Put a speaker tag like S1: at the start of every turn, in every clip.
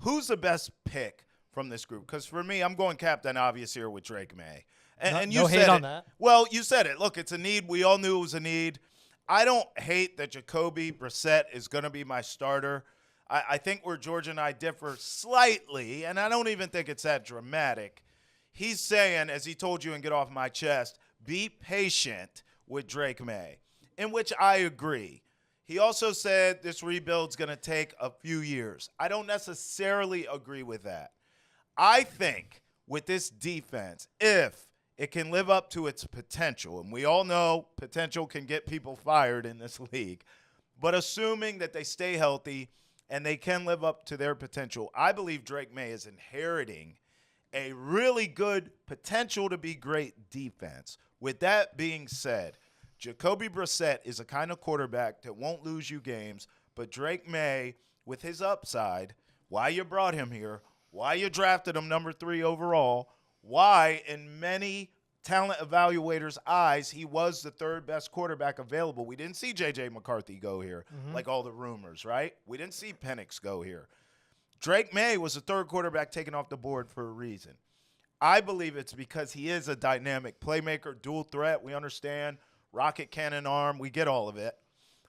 S1: who's the best pick from this group? Because for me, I'm going Captain Obvious here with Drake May. And you
S2: no
S1: said
S2: hate
S1: it.
S2: on that.
S1: Well, you said it. Look, it's a need. We all knew it was a need. I don't hate that Jacoby Brissett is going to be my starter. I think where George and I differ slightly, and I don't even think it's that dramatic, he's saying, as he told you and get off my chest, be patient with Drake May, in which I agree. He also said this rebuild's going to take a few years. I don't necessarily agree with that. I think with this defense, if it can live up to its potential, and we all know potential can get people fired in this league, but assuming that they stay healthy and they can live up to their potential, I believe Drake May is inheriting a really good potential to be great defense. With that being said, Jacoby Brissett is a kind of quarterback that won't lose you games, but Drake May, with his upside, why you brought him here, why you drafted him number 3 overall, why in many talent evaluators' eyes he was the 3rd best quarterback available. We didn't see J.J. McCarthy go here, like all the rumors, right? We didn't see Penix go here. Drake May was the 3rd quarterback taken off the board for a reason. I believe it's because he is a dynamic playmaker, dual threat. We understand rocket cannon arm. We get all of it.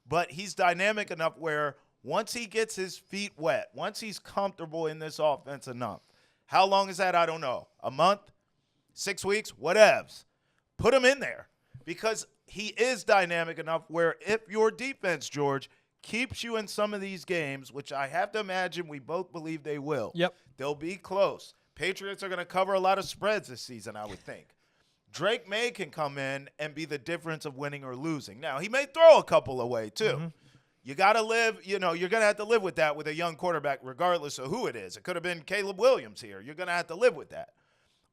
S1: But he's dynamic enough where once he gets his feet wet, once he's comfortable in this offense enough, how long is that? I don't know. A month? 6 weeks? Whatevs. Put him in there because he is dynamic enough where if your defense, George, keeps you in some of these games, which I have to imagine we both believe they will.
S2: Yep.
S1: They'll be close. Patriots are going to cover a lot of spreads this season, I would think. Drake May can come in and be the difference of winning or losing. Now, he may throw a couple away, too. You got to live, you're going to have to live with that with a young quarterback, regardless of who it is. It could have been Caleb Williams here. You're going to have to live with that.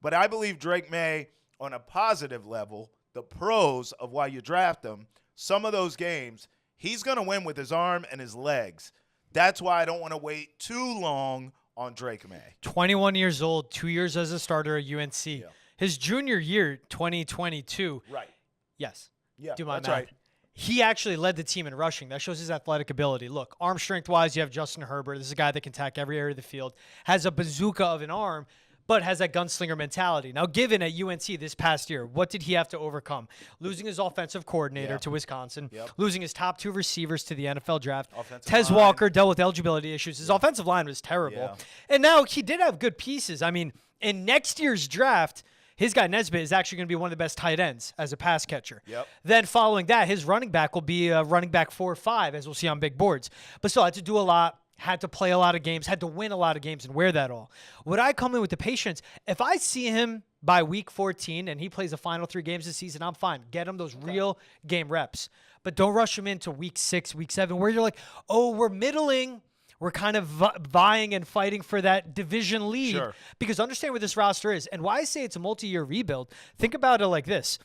S1: But I believe Drake May, on a positive level, the pros of why you draft him, some of those games, he's going to win with his arm and his legs. That's why I don't want to wait too long on Drake May.
S2: 21 years old, 2 years as a starter at UNC.
S1: Yeah.
S2: His junior year, 2022.
S1: Right.
S2: Yes.
S1: Yeah,
S2: Do my
S1: that's
S2: math.
S1: right.
S2: He actually led the team in rushing. That shows his athletic ability. Look, arm strength-wise, you have Justin Herbert. This is a guy that can attack every area of the field, has a bazooka of an arm, but has that gunslinger mentality. Now, given at UNC this past year, what did he have to overcome? Losing his offensive coordinator to Wisconsin, losing his top 2 receivers to the NFL draft. Tez Walker dealt with eligibility issues. His offensive line was terrible. And now he did have good pieces. I mean, in next year's draft, his guy Nesbitt is actually going to be one of the best tight ends as a pass catcher. Then following that, his running back will be a running back 4 or 5, as we'll see on big boards. But still, had to do a lot. Had to play a lot of games, had to win a lot of games and wear that all. Would I come in with the patience? If I see him by week 14 and he plays the final 3 games this season, I'm fine. Get him those real game reps. But don't rush him into week 6, week 7, where you're like, oh, we're middling. We're kind of vying and fighting for that division lead. Because understand where this roster is. And why I say it's a multi-year rebuild, think about it like this.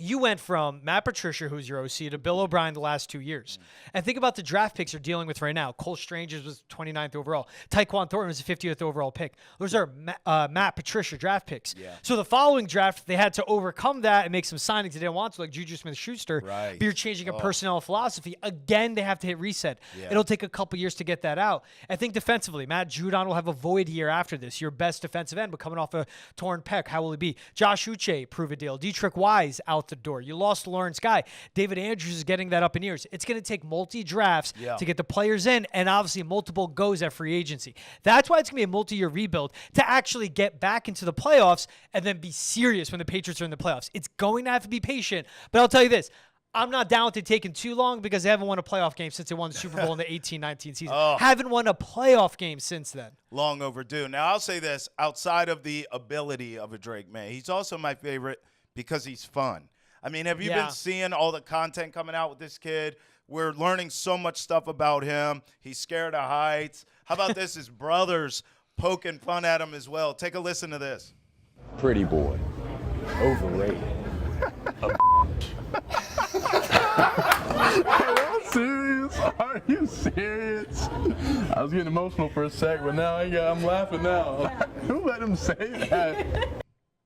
S2: You went from Matt Patricia, who's your OC, to Bill O'Brien the last 2 years. And think about the draft picks you're dealing with right now. Cole Strange was 29th overall. Tyquan Thornton was the 50th overall pick. Those are Matt Patricia draft picks. So the following draft, they had to overcome that and make some signings they didn't want to, like Juju Smith-Schuster. But you're changing a personnel philosophy. Again, they have to hit reset. It'll take a couple years to get that out. I think defensively, Matt Judon will have a void here after this. Your best defensive end, but coming off a torn pec, how will he be? Josh Uche, prove a deal. Dietrich Wise, out the door. You lost Lawrence Guy. David Andrews is getting that up in years. It's going to take multi-drafts to get the players in and obviously multiple goes at free agency. That's why it's going to be a multi-year rebuild to actually get back into the playoffs and then be serious when the Patriots are in the playoffs. It's going to have to be patient. But I'll tell you this. I'm not down with it taking too long because they haven't won a playoff game since they won the Super Bowl in the 18-19 season. Haven't won a playoff game since then.
S1: Long overdue. Now, I'll say this. Outside of the ability of a Drake May, he's also my favorite because he's fun. I mean, have you been seeing all the content coming out with this kid? We're learning so much stuff about him. He's scared of heights. How about this? His brother's poking fun at him as well. Take a listen to this.
S3: Pretty boy. Overrated.
S4: Are you serious? Are you serious? I was getting emotional for a sec, but now I'm laughing now. Who let him say that?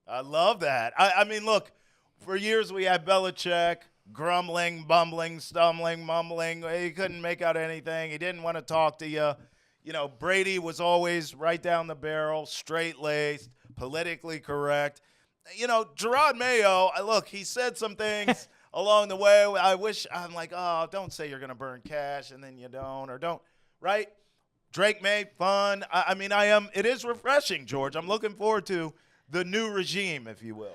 S1: I love that. I mean, look. For years, we had Belichick grumbling, bumbling, stumbling, mumbling. He couldn't make out anything. He didn't want to talk to you. Brady was always right down the barrel, straight-laced, politically correct. Gerard Mayo, look, he said some things along the way. I'm like, oh, don't say you're going to burn cash and then you don't, or don't, right? Drake May, fun. I am. It is refreshing, George. I'm looking forward to the new regime, if you will.